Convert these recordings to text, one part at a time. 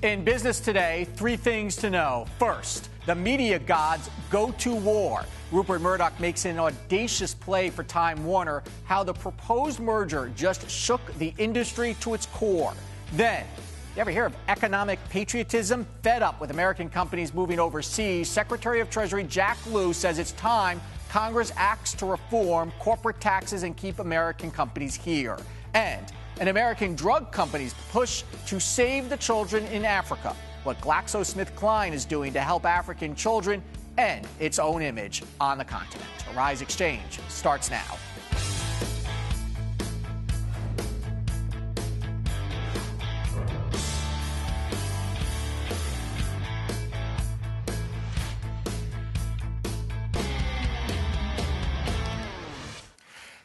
In business today, three things to know. First, the media gods go to war. Rupert Murdoch makes an audacious play for Time Warner, how the proposed merger just shook the industry to its core. Then, you ever hear of economic patriotism? Fed up with American companies moving overseas, Secretary of Treasury Jack Lew says it's time Congress acts to reform corporate taxes and keep American companies here. And an American drug company's push to save the children in Africa. What GlaxoSmithKline is doing to help African children and its own image on the continent. Arise Exchange starts now.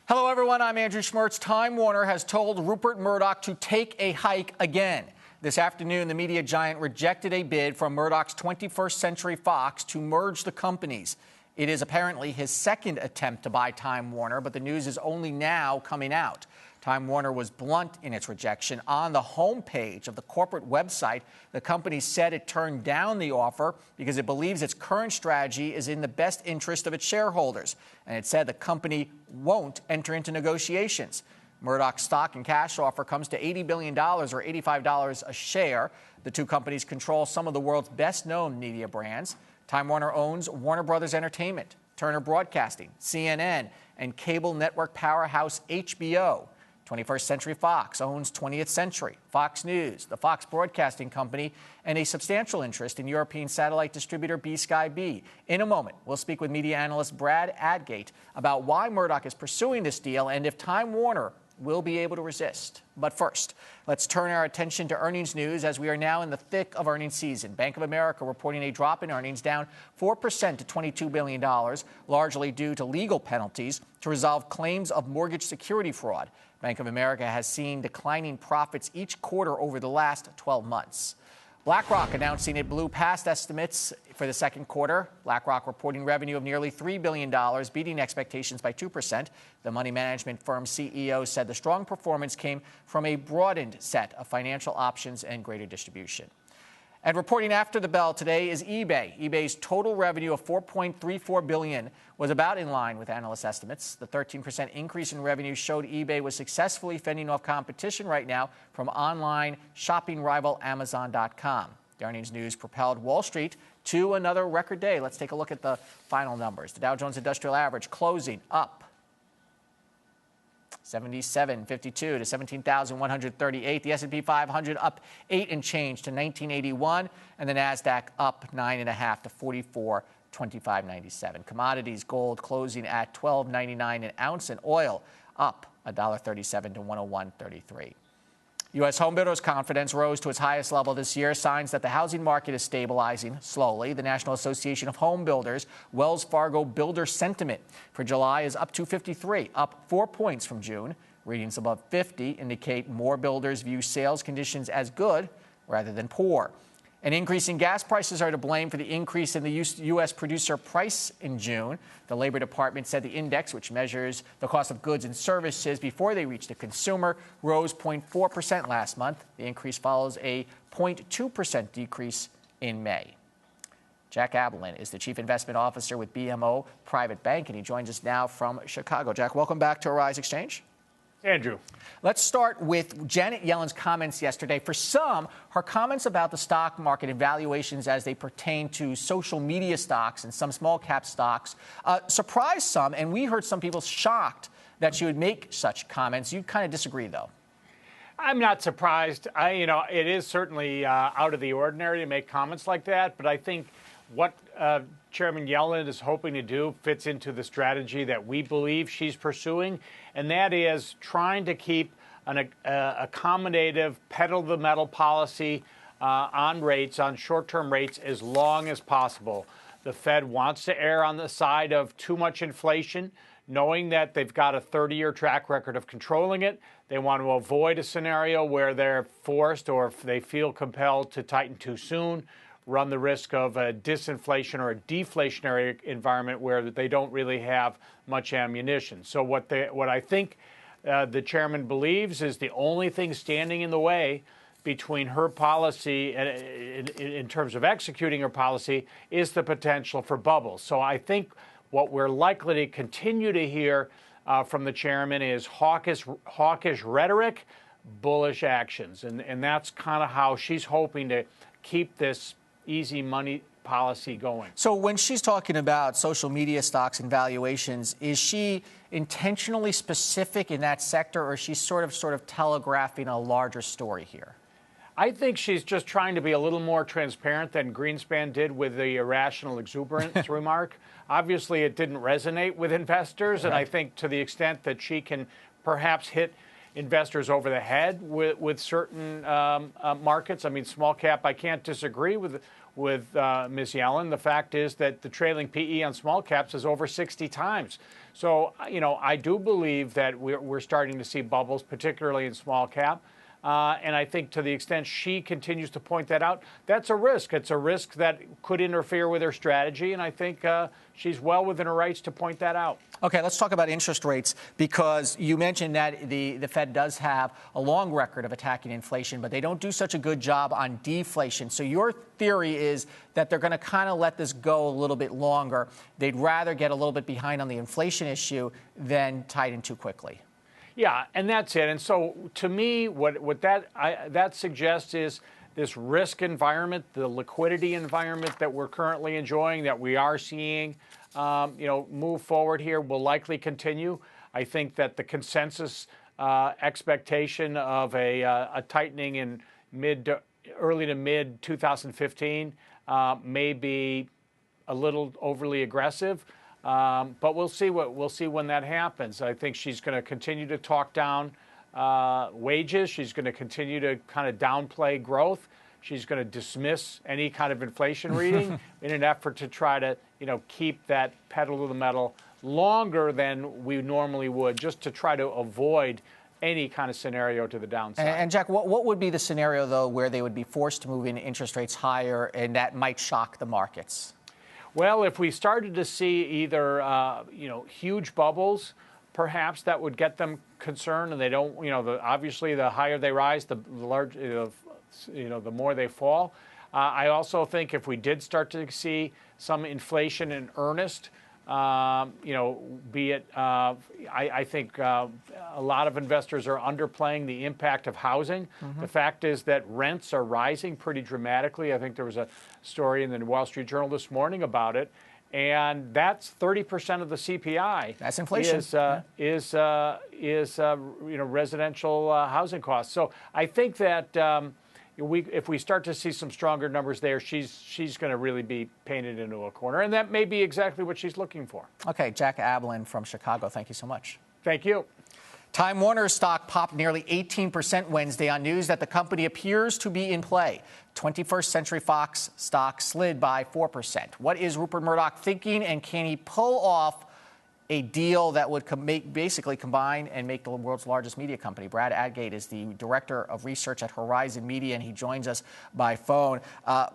Hello, everyone. I'm Andrew Schmertz. Time Warner has told Rupert Murdoch to take a hike again. This afternoon, the media giant rejected a bid from Murdoch's 21st Century Fox to merge the companies. It is apparently his second attempt to buy Time Warner, but the news is only now coming out. Time Warner was blunt in its rejection. On the homepage of the corporate website, the company said it turned down the offer because it believes its current strategy is in the best interest of its shareholders. And it said the company won't enter into negotiations. Murdoch's stock and cash offer comes to $80 billion or $85 a share. The two companies control some of the world's best-known media brands. Time Warner owns Warner Brothers Entertainment, Turner Broadcasting, CNN, and cable network powerhouse HBO. 21st Century Fox owns 20th Century, Fox News, the Fox Broadcasting Company, and a substantial interest in European satellite distributor B-Sky B. In a moment, we'll speak with media analyst Brad Adgate about why Murdoch is pursuing this deal and if Time Warner will be able to resist. But first, let's turn our attention to earnings news as we are now in the thick of earnings season. Bank of America reporting a drop in earnings down 4% to $22 billion, largely due to legal penalties to resolve claims of mortgage security fraud. Bank of America has seen declining profits each quarter over the last 12 months. BlackRock announcing it blew past estimates for the second quarter. BlackRock reporting revenue of nearly $3 billion, beating expectations by 2%. The money management firm CEO said the strong performance came from a broadened set of financial options and greater distribution. And reporting after the bell today is eBay. eBay's total revenue of $4.34 billion was about in line with analyst estimates. The 13% increase in revenue showed eBay was successfully fending off competition right now from online shopping rival Amazon.com. The earnings news propelled Wall Street to another record day. Let's take a look at the final numbers. The Dow Jones Industrial Average closing up 77.52 to 17,138. The S&P 500 up 8 and change to 1981, and the Nasdaq up 9.5 to 44.2597. Commodities: gold closing at $12.99 an ounce, and oil up $1.37 to 101.33. U.S. homebuilders' confidence rose to its highest level this year, signs that the housing market is stabilizing slowly. The National Association of Home Builders, Wells Fargo Builder Sentiment for July is up to 53, up 4 points from June. Readings above 50 indicate more builders view sales conditions as good rather than poor. An increase in gas prices are to blame for the increase in the U.S. producer price in June. The Labor Department said the index, which measures the cost of goods and services before they reach the consumer, rose 0.4% last month. The increase follows a 0.2% decrease in May. Jack Ablin is the Chief Investment Officer with BMO Private Bank, and he joins us now from Chicago. Jack, welcome back to Arise Exchange. Andrew. Let's start with Janet Yellen's comments yesterday. For some, her comments about the stock market and valuations as they pertain to social media stocks and some small cap stocks surprised some, and we heard some people shocked that she would make such comments. You kind of disagree, though. I'm not surprised. It is certainly out of the ordinary to make comments like that, but I think what Chairman Yellen is hoping to do fits into the strategy that we believe she's pursuing, and that is trying to keep an accommodative, pedal-to-the-metal policy on rates, on short-term rates, as long as possible. The Fed wants to err on the side of too much inflation, knowing that they've got a 30-year track record of controlling it. They want to avoid a scenario where they're forced or if they feel compelled to tighten too soon, run the risk of a disinflation or a deflationary environment where they don't really have much ammunition. So what I think the chairman believes is the only thing standing in the way between her policy in terms of executing her policy is the potential for bubbles. So I think what we're likely to continue to hear from the chairman is hawkish rhetoric, bullish actions. And that's kind of how she's hoping to keep this easy money policy going. So when she's talking about social media stocks and valuations, is she intentionally specific in that sector, or is she sort of telegraphing a larger story here? I think she's just trying to be a little more transparent than Greenspan did with the irrational exuberance remark. Obviously, it didn't resonate with investors, and I think to the extent that she can perhaps hit investors over the head with certain markets. I mean, small cap, I can't disagree with Ms. Yellen. The fact is that the trailing PE on small caps is over 60 times. So, I do believe that we're starting to see bubbles, particularly in small cap. And I think to the extent she continues to point that out, that's a risk. It's a risk that could interfere with her strategy, and I think she's well within her rights to point that out. Okay, let's talk about interest rates, because you mentioned that the Fed does have a long record of attacking inflation, but they don't do such a good job on deflation. So your theory is that they're going to kind of let this go a little bit longer. They'd rather get a little bit behind on the inflation issue than tighten too quickly. Yeah, and that's it. And so, to me, what that suggests is this risk environment, the liquidity environment that we're currently enjoying, that we are seeing, move forward here, will likely continue. I think that the consensus expectation of a tightening in early to mid 2015 may be a little overly aggressive. But we'll see when that happens. I think she's going to continue to talk down wages. She's going to continue to kind of downplay growth. She's going to dismiss any kind of inflation reading in an effort to try to, keep that pedal to the metal longer than we normally would, just to try to avoid any kind of scenario to the downside. And Jack, what would be the scenario, though, where they would be forced to move in interest rates higher, and that might shock the markets? Well, if we started to see either, huge bubbles, perhaps that would get them concerned, and they don't, obviously the higher they rise, the more they fall. I also think if we did start to see some inflation in earnest, I think a lot of investors are underplaying the impact of housing. Mm-hmm. The fact is that rents are rising pretty dramatically. I think there was a story in the Wall Street Journal this morning about it, and that's 30% of the CPI. That's inflation. Is residential housing costs. So I think that if we start to see some stronger numbers there, she's going to really be painted into a corner, and that may be exactly what she's looking for. Okay, Jack Ablin from Chicago, thank you so much. Thank you. Time Warner stock popped nearly 18% Wednesday on news that the company appears to be in play. 21st Century Fox stock slid by 4%. What is Rupert Murdoch thinking, and can he pull off a deal that would basically combine and make the world's largest media company? Brad Adgate is the director of research at Horizon Media, and he joins us by phone.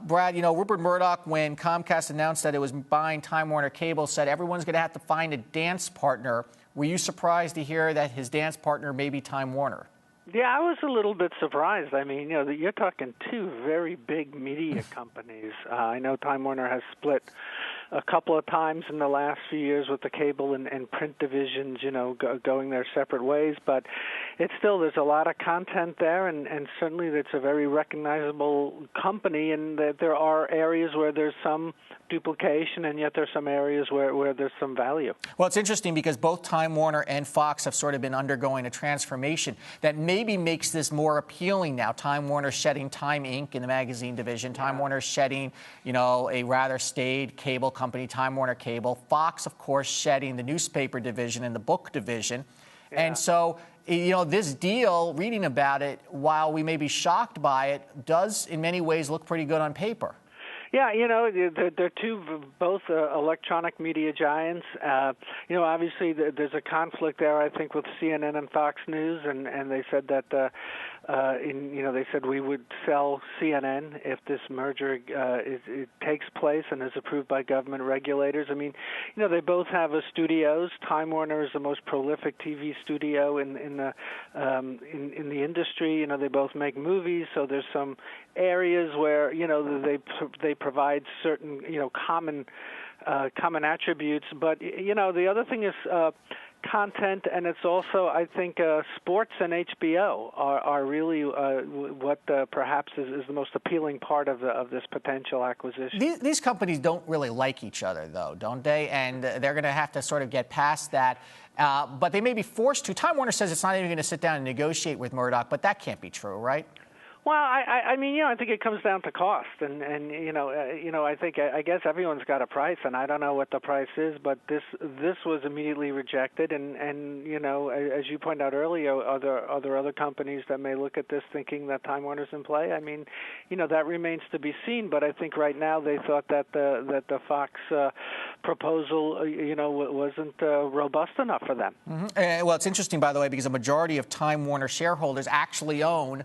Brad, Rupert Murdoch, when Comcast announced that it was buying Time Warner Cable, said everyone's going to have to find a dance partner. Were you surprised to hear that his dance partner may be Time Warner? Yeah, I was a little bit surprised. I mean, you're talking two very big media companies. I know Time Warner has split a couple of times in the last few years with the cable and print divisions, going their separate ways. But it's still, there's a lot of content there, and certainly it's a very recognizable company, and that there are areas where there's some duplication, and yet there's some areas where there's some value. Well, it's interesting because both Time Warner and Fox have sort of been undergoing a transformation that maybe makes this more appealing now. Time Warner shedding Time Inc. in the magazine division. Time Warner shedding, a rather staid cable company, Time Warner Cable. Fox, of course, shedding the newspaper division and the book division. Yeah. And so, this deal, reading about it, while we may be shocked by it, does in many ways look pretty good on paper. Yeah, they're both electronic media giants. Obviously there's a conflict there, I think, with CNN and Fox News, and they said that they said we would sell CNN if this merger it takes place and is approved by government regulators. I mean, they both have studios. Time Warner is the most prolific TV studio in the industry. They both make movies, so there's some areas where they provide certain common attributes. But the other thing is content, and it's also, I think, sports and HBO are really what perhaps is the most appealing part of this potential acquisition. These companies don't really like each other, though, don't they? And they're going to have to sort of get past that. But they may be forced to. Time Warner says it's not even going to sit down and negotiate with Murdoch, but that can't be true, right? Well, I mean, I think it comes down to cost, and I guess everyone's got a price, and I don't know what the price is, but this was immediately rejected, and as you pointed out earlier, are there other companies that may look at this thinking that Time Warner's in play? I mean, that remains to be seen, but I think right now they thought that the Fox proposal, wasn't robust enough for them. Mm-hmm. Well, it's interesting, by the way, because a majority of Time Warner shareholders actually own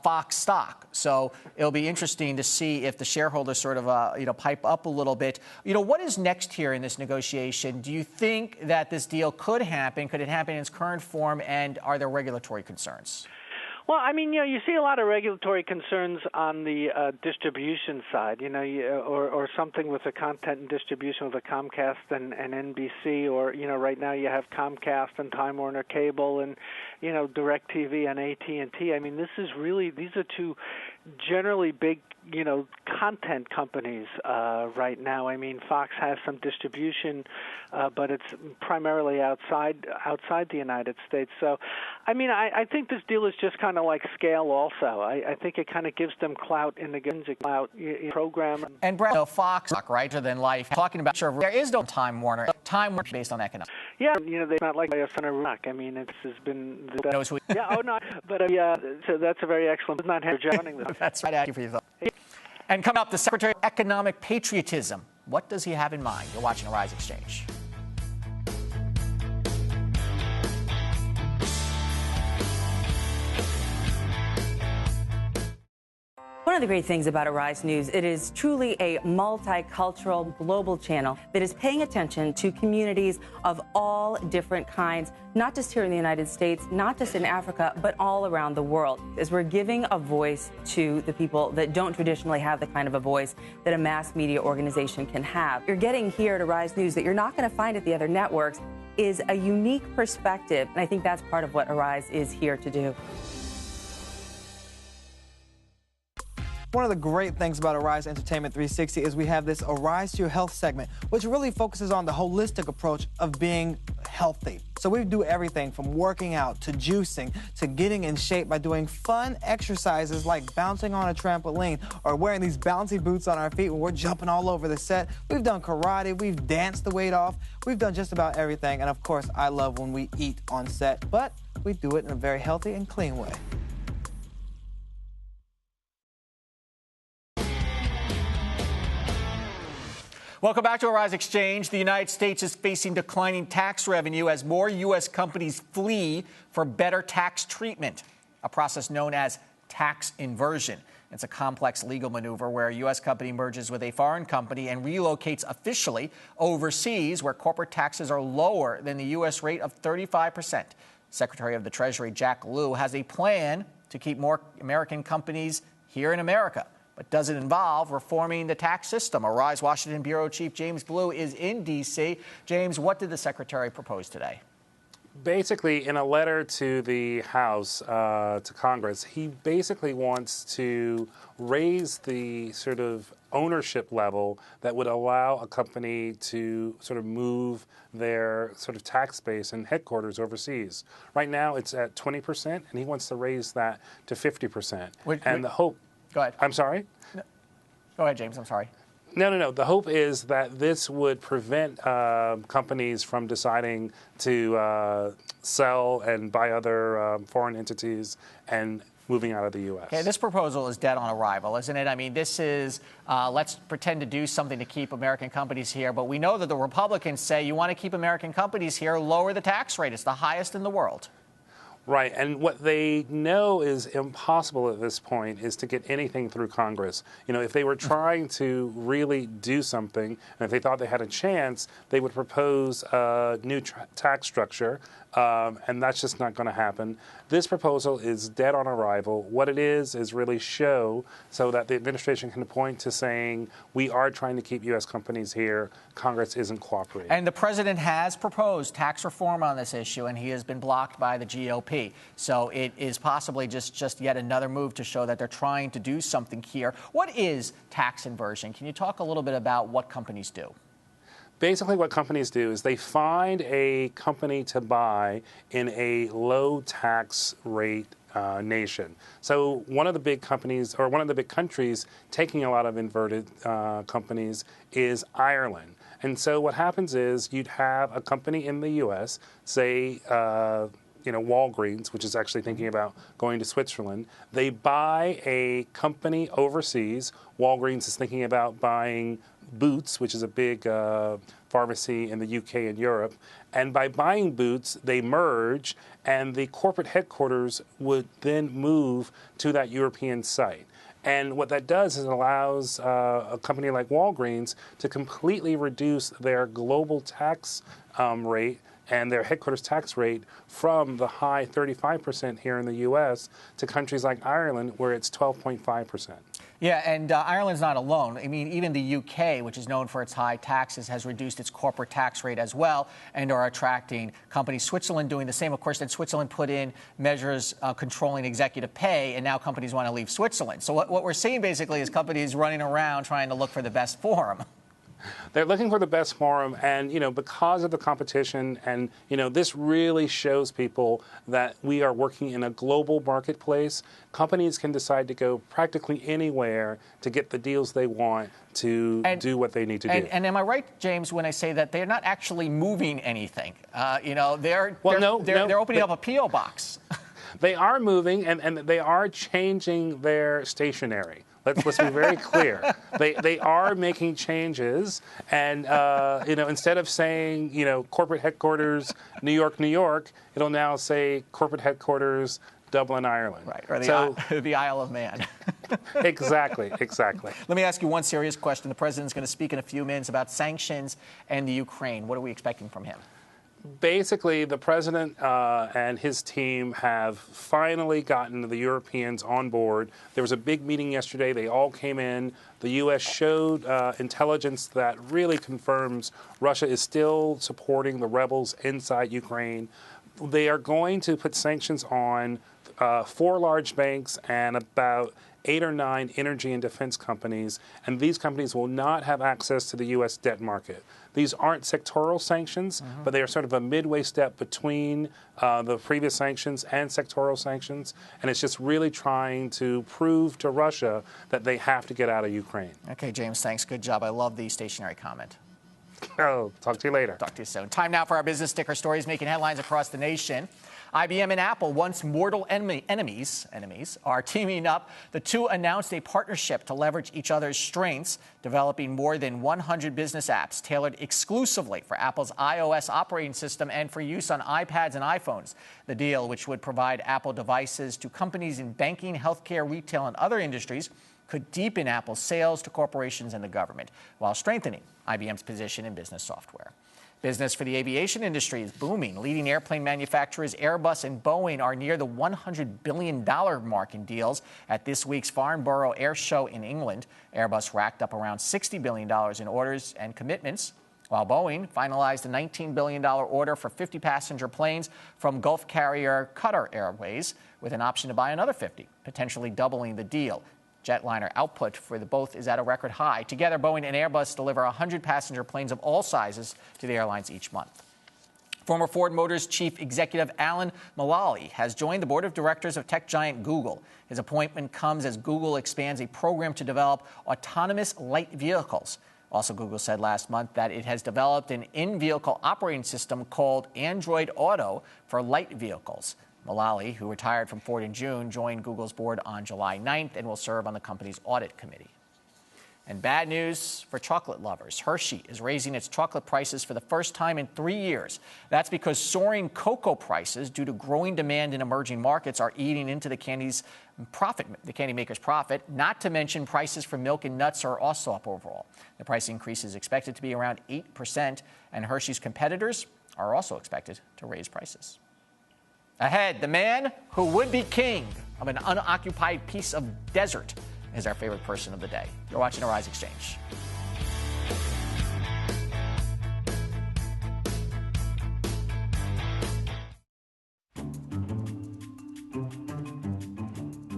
Fox stock. So it'll be interesting to see if the shareholders sort of, pipe up a little bit. What is next here in this negotiation? Do you think that this deal could happen? Could it happen in its current form? And are there regulatory concerns? Well, I mean, you see a lot of regulatory concerns on the distribution side, or something with the content and distribution with the Comcast and NBC, or, right now you have Comcast and Time Warner Cable and, DirecTV and AT&T. I mean, these are two generally big, content companies right now. I mean, Fox has some distribution, but it's primarily outside the United States. So, I mean, I think this deal is just kind of like scale also. I think it kind of gives them clout in the program. And Brad, Fox, rather than Life, talking about there is no Time Warner based on economics. Yeah, they're not like a son of rock. I mean, it has been. Yeah, oh no, but so that's a very excellent. Not running this. That's right. Thank you for your thought. And coming up, the Secretary of Economic Patriotism. What does he have in mind? You're watching Arise Exchange. One of the great things about Arise News, it is truly a multicultural global channel that is paying attention to communities of all different kinds, not just here in the United States, not just in Africa, but all around the world, as we're giving a voice to the people that don't traditionally have the kind of a voice that a mass media organization can have. You're getting here at Arise News that you're not going to find at the other networks is a unique perspective, and I think that's part of what Arise is here to do. One of the great things about Arise Entertainment 360 is we have this Arise to Your Health segment, which really focuses on the holistic approach of being healthy. So we do everything from working out to juicing to getting in shape by doing fun exercises like bouncing on a trampoline or wearing these bouncy boots on our feet when we're jumping all over the set. We've done karate, we've danced the weight off, we've done just about everything. And of course, I love when we eat on set, but we do it in a very healthy and clean way. Welcome back to Arise Exchange. The United States is facing declining tax revenue as more U.S. companies flee for better tax treatment, a process known as tax inversion. It's a complex legal maneuver where a U.S. company merges with a foreign company and relocates officially overseas where corporate taxes are lower than the U.S. rate of 35%. Secretary of the Treasury Jack Lew has a plan to keep more American companies here in America. But does it involve reforming the tax system? Arise Washington Bureau Chief James Blue is in D.C. James, what did the Secretary propose today? Basically, in a letter to the House, to Congress, he basically wants to raise the sort of ownership level that would allow a company to sort of move their sort of tax base and headquarters overseas. Right now, it's at 20%, and he wants to raise that to 50%. The hope... Go ahead. I'm sorry? No. Go ahead, James. I'm sorry. No. The hope is that this would prevent companies from deciding to sell and buy other foreign entities and moving out of the U.S. Okay, this proposal is dead on arrival, isn't it? I mean, this is, let's pretend to do something to keep American companies here, but we know that the Republicans say you want to keep American companies here, lower the tax rate. It's the highest in the world. Right, and what they know is impossible at this point is to get anything through Congress. You know, if they were trying to really do something, and if they thought they had a chance, they would propose a new tax structure, and that's just not going to happen. This proposal is dead on arrival. What it is really show so that the administration can point to saying, we are trying to keep U.S. companies here. Congress isn't cooperating. And the president has proposed tax reform on this issue, and he has been blocked by the GOP. So it is possibly just yet another move to show that they're trying to do something here. What is tax inversion? Can you talk a little bit about what companies do? Basically, what companies do is they find a company to buy in a low tax rate nation. So one of the big companies, or one of the big countries taking a lot of inverted companies is Ireland. And so what happens is you'd have a company in the U.S., say, Walgreens, which is actually thinking about going to Switzerland. They buy a company overseas. Walgreens is thinking about buying Boots, which is a big pharmacy in the UK and Europe. And by buying Boots, they merge, and the corporate headquarters would then move to that European site. And what that does is it allows a company like Walgreens to completely reduce their global tax rate and their headquarters tax rate from the high 35% here in the U.S. to countries like Ireland, where it's 12.5%. Yeah, and Ireland's not alone. I mean, even the U.K., which is known for its high taxes, has reduced its corporate tax rate as well and are attracting companies. Switzerland doing the same. Of course, then Switzerland put in measures controlling executive pay, and now companies want to leave Switzerland. So what we're seeing basically is companies running around trying to look for the best forum. They're looking for the best forum, and, because of the competition, and, this really shows people that we are working in a global marketplace. Companies can decide to go practically anywhere to get the deals they want to do what they need to do. And am I right, James, when I say that they're not actually moving anything? They're opening up a P.O. box. They are moving, and they are changing their stationery. Let's be very clear. They are making changes, and instead of saying corporate headquarters New York, it'll now say corporate headquarters Dublin, Ireland. Right, or the Isle of Man. Exactly. Let me ask you one serious question. The president's going to speak in a few minutes about sanctions and the Ukraine. What are we expecting from him? Basically, the president and his team have finally gotten the Europeans on board. There was a big meeting yesterday. They all came in. The U.S. showed intelligence that really confirms Russia is still supporting the rebels inside Ukraine. They are going to put sanctions on 4 large banks and about 8 or 9 energy and defense companies, and these companies will not have access to the U.S. debt market. These aren't sectoral sanctions, but they are sort of a midway step between the previous sanctions and sectoral sanctions, and it's just really trying to prove to Russia that they have to get out of Ukraine. Okay, James, thanks. Good job. I love the stationary comment. Oh, talk to you later. Talk to you soon. Time now for our business sticker stories making headlines across the nation. IBM and Apple, once mortal enemies, are teaming up. The two announced a partnership to leverage each other's strengths, developing more than 100 business apps tailored exclusively for Apple's iOS operating system and for use on iPads and iPhones. The deal, which would provide Apple devices to companies in banking, healthcare, retail, and other industries, could deepen Apple's sales to corporations and the government, while strengthening IBM's position in business software. Business for the aviation industry is booming. Leading airplane manufacturers Airbus and Boeing are near the $100 billion mark in deals at this week's Farnborough Air Show in England. Airbus racked up around $60 billion in orders and commitments, while Boeing finalized a $19 billion order for 50 passenger planes from Gulf carrier Qatar Airways, with an option to buy another 50, potentially doubling the deal. Jetliner output for the both is at a record high. Together, Boeing and Airbus deliver 100 passenger planes of all sizes to the airlines each month. Former Ford Motors chief executive Alan Mulally has joined the board of directors of tech giant Google. His appointment comes as Google expands a program to develop autonomous light vehicles. Also, Google said last month that it has developed an in-vehicle operating system called Android Auto for light vehicles. Mulally, who retired from Ford in June, joined Google's board on July 9th and will serve on the company's audit committee. And bad news for chocolate lovers. Hershey is raising its chocolate prices for the first time in 3 years. That's because soaring cocoa prices due to growing demand in emerging markets are eating into the candy maker's profit, not to mention prices for milk and nuts are also up overall. The price increase is expected to be around 8%, and Hershey's competitors are also expected to raise prices. Ahead, the man who would be king of an unoccupied piece of desert is our favorite person of the day. You're watching Arise Exchange.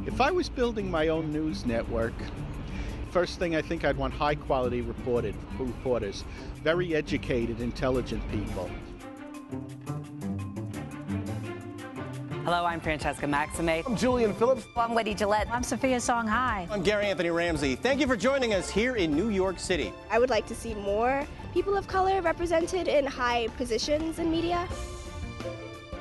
If I was building my own news network, first thing I think I'd want high-quality reporters, very educated, intelligent people. Hello, I'm Francesca Maxime. I'm Julian Phillips. I'm Wendy Gillette. I'm Sophia Songhai. I'm Gary Anthony Ramsey. Thank you for joining us here in New York City. I would like to see more people of color represented in high positions in media.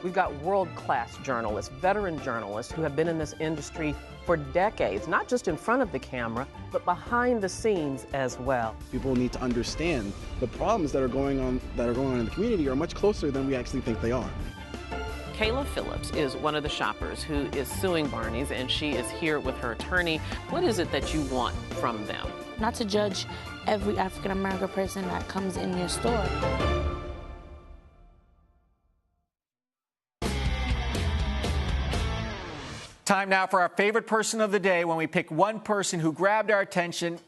We've got world-class journalists, veteran journalists who have been in this industry for decades, not just in front of the camera, but behind the scenes as well. People need to understand the problems that are going on in the community are much closer than we actually think they are. Kayla Phillips is one of the shoppers who is suing Barney's, and she is here with her attorney. What is it that you want from them? Not to judge every African-American person that comes in your store. Time now for our favorite person of the day, when we pick one person who grabbed our attention,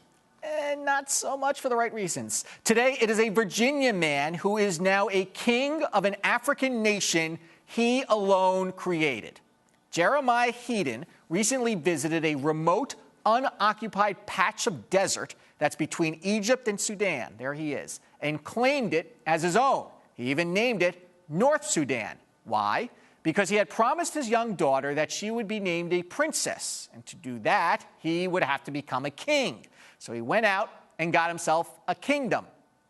and not so much for the right reasons. Today, it is a Virginia man who is now a king of an African nation he alone created. Jeremiah Heaton recently visited a remote, unoccupied patch of desert that's between Egypt and Sudan. There he is, and claimed it as his own. He even named it North Sudan. Why? Because he had promised his young daughter that she would be named a princess. And to do that, he would have to become a king. So he went out and got himself a kingdom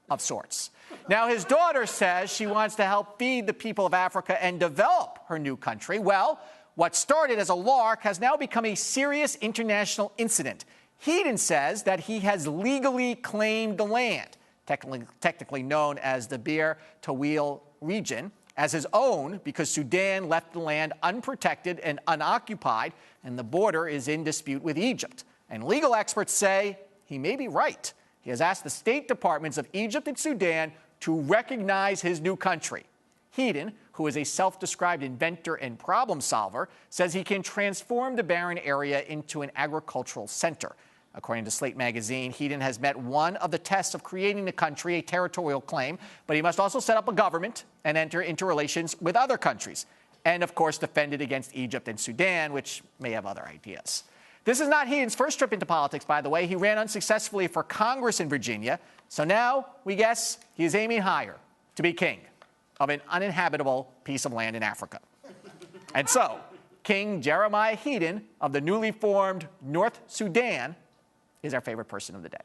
of sorts. Now, his daughter says she wants to help feed the people of Africa and develop her new country. Well, what started as a lark has now become a serious international incident. Heaton says that he has legally claimed the land, technically known as the Bir Tawil region, as his own because Sudan left the land unprotected and unoccupied, and the border is in dispute with Egypt. And legal experts say he may be right. He has asked the State Departments of Egypt and Sudan to recognize his new country. Heaton, who is a self-described inventor and problem solver, says he can transform the barren area into an agricultural center. According to Slate magazine, Heaton has met one of the tests of creating the country, a territorial claim, but he must also set up a government and enter into relations with other countries, and of course defend it against Egypt and Sudan, which may have other ideas. This is not Heaton's first trip into politics, by the way. He ran unsuccessfully for Congress in Virginia, so now we guess he is aiming higher to be king of an uninhabitable piece of land in Africa. And so, King Jeremiah Heaton of the newly formed North Sudan is our favorite person of the day.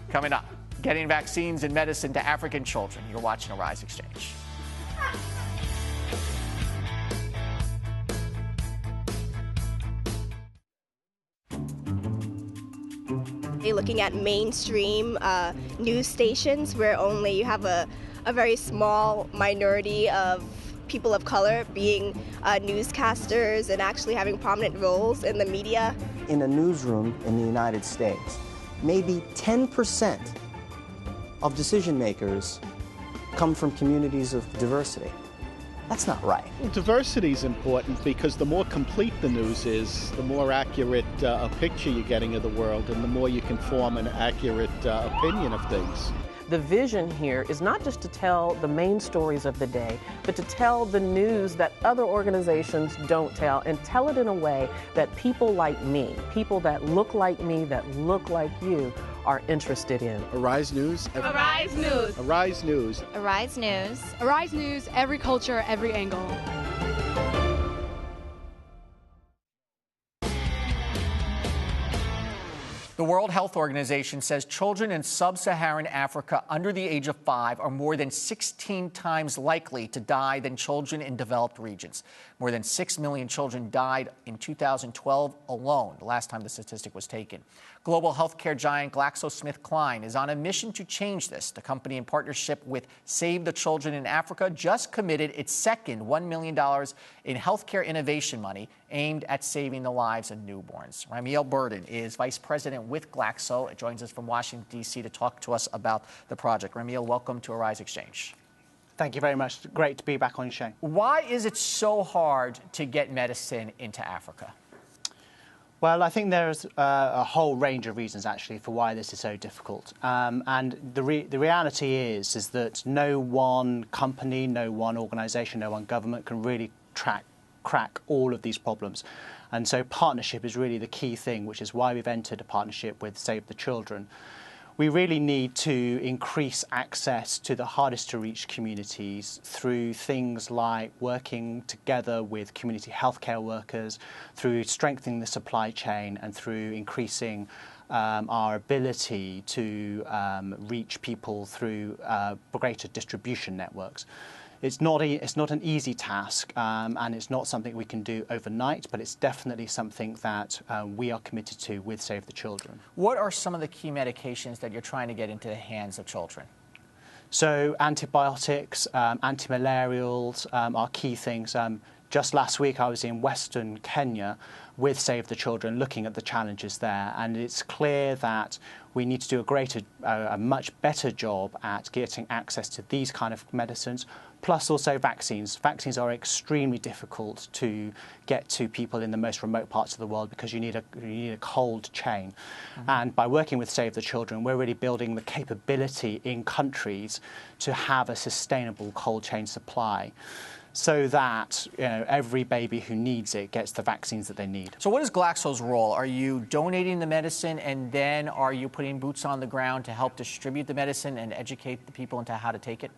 Coming up, getting vaccines and medicine to African children. You're watching Arise Exchange. Looking at mainstream news stations where only you have a very small minority of people of color being newscasters and actually having prominent roles in the media. In a newsroom in the United States, maybe 10% of decision makers come from communities of diversity. That's not right. Well, diversity is important because the more complete the news is, the more accurate a picture you're getting of the world, and the more you can form an accurate opinion of things. The vision here is not just to tell the main stories of the day, but to tell the news that other organizations don't tell, and tell it in a way that people like me, people that look like me, that look like you, are interested in. Arise News. Arise News. Arise News. Arise News. Arise News, every culture, every angle. The World Health Organization says children in sub-Saharan Africa under the age of 5 are more than 16 times likely to die than children in developed regions. More than 6 million children died in 2012 alone, the last time the statistic was taken. Global healthcare giant GlaxoSmithKline is on a mission to change this. The company, in partnership with Save the Children in Africa, just committed its second $1 million in healthcare innovation money aimed at saving the lives of newborns. Ramil Burden is vice president with Glaxo. It joins us from Washington, D.C. to talk to us about the project. Ramil, welcome to Arise Exchange. Thank you very much. Great to be back on your show. Why is it so hard to get medicine into Africa? Well, I think there's a whole range of reasons, actually, for why this is so difficult. And the reality is that no one company, no one organisation, no one government can really crack all of these problems. And so partnership is really the key thing, which is why we've entered a partnership with Save the Children. We really need to increase access to the hardest to reach communities through things like working together with community healthcare workers, through strengthening the supply chain, and through increasing our ability to reach people through greater distribution networks. It's not an easy task, and it's not something we can do overnight, but it's definitely something that we are committed to with Save the Children. What are some of the key medications that you're trying to get into the hands of children? So antibiotics, antimalarials are key things. Just last week I was in Western Kenya with Save the Children looking at the challenges there, and it's clear that we need to do a much better job at getting access to these kind of medicines, plus also vaccines. Vaccines are extremely difficult to get to people in the most remote parts of the world because you need a cold chain. Mm-hmm. And by working with Save the Children, we're really building the capability in countries to have a sustainable cold chain supply, so that every baby who needs it gets the vaccines that they need. So what is Glaxo's role? Are you donating the medicine, and then are you putting boots on the ground to help distribute the medicine and educate the people into how to take it?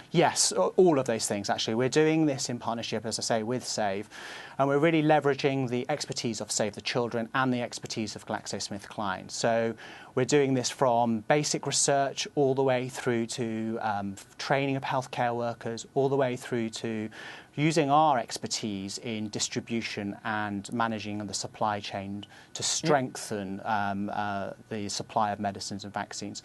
Yes, all of those things, actually. We're doing this in partnership, as I say, with Save, and we're really leveraging the expertise of Save the Children and the expertise of GlaxoSmithKline. So we're doing this from basic research all the way through to training of healthcare workers, all the way through to using our expertise in distribution and managing the supply chain to strengthen the supply of medicines and vaccines.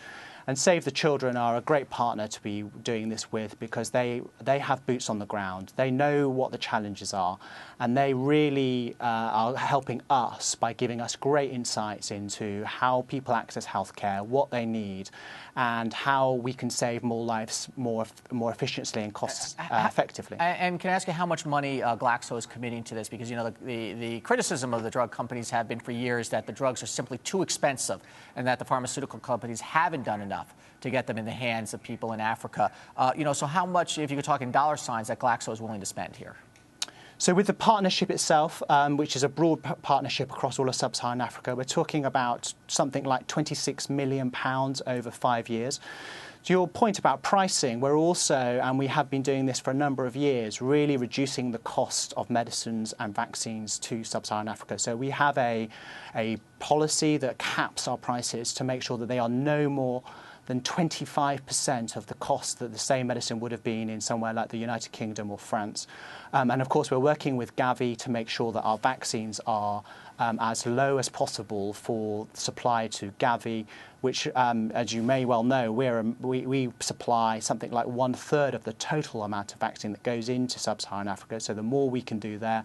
And Save the Children are a great partner to be doing this with, because they have boots on the ground. They know what the challenges are, and they really are helping us by giving us great insights into how people access healthcare, what they need, and how we can save more lives more efficiently and cost effectively. And can I ask you how much money Glaxo is committing to this? Because the criticism of the drug companies have been for years that the drugs are simply too expensive, and that the pharmaceutical companies haven't done enough to get them in the hands of people in Africa. So how much, if you could talk in dollar signs, that Glaxo is willing to spend here? So with the partnership itself, which is a broad partnership across all of Sub-Saharan Africa, we're talking about something like £26 million over 5 years. To your point about pricing, we're also, and we have been doing this for a number of years, really reducing the cost of medicines and vaccines to Sub-Saharan Africa. So we have a policy that caps our prices to make sure that they are no more than 25% of the cost that the same medicine would have been in somewhere like the United Kingdom or France. And of course, we're working with Gavi to make sure that our vaccines are as low as possible for supply to Gavi, which, as you may well know, we supply something like 1/3 of the total amount of vaccine that goes into Sub-Saharan Africa. So the more we can do there,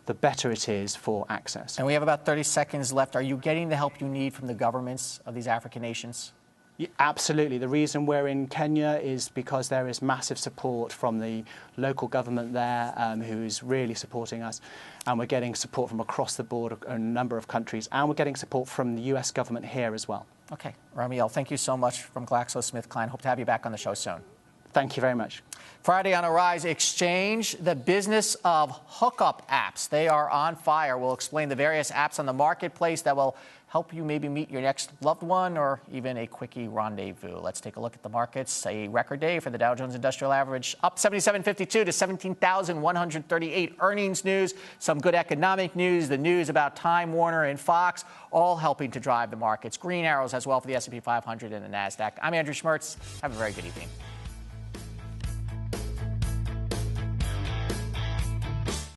the better it is for access. And we have about 30 seconds left. Are you getting the help you need from the governments of these African nations? Yeah, absolutely. The reason we're in Kenya is because there is massive support from the local government there, who is really supporting us. And we're getting support from across the board in a number of countries. And we're getting support from the US government here as well. Okay. Ramil, thank you so much from GlaxoSmithKline. Hope to have you back on the show soon. Thank you very much. Friday on Arise, Xchange, the business of hookup apps. They are on fire. We'll explain the various apps on the marketplace that will help you maybe meet your next loved one or even a quickie rendezvous. Let's take a look at the markets. A record day for the Dow Jones Industrial Average, up 77.52 to 17,138. Earnings news, some good economic news, the news about Time Warner and Fox, all helping to drive the markets. Green arrows as well for the S&P 500 and the NASDAQ. I'm Andrew Schmertz. Have a very good evening.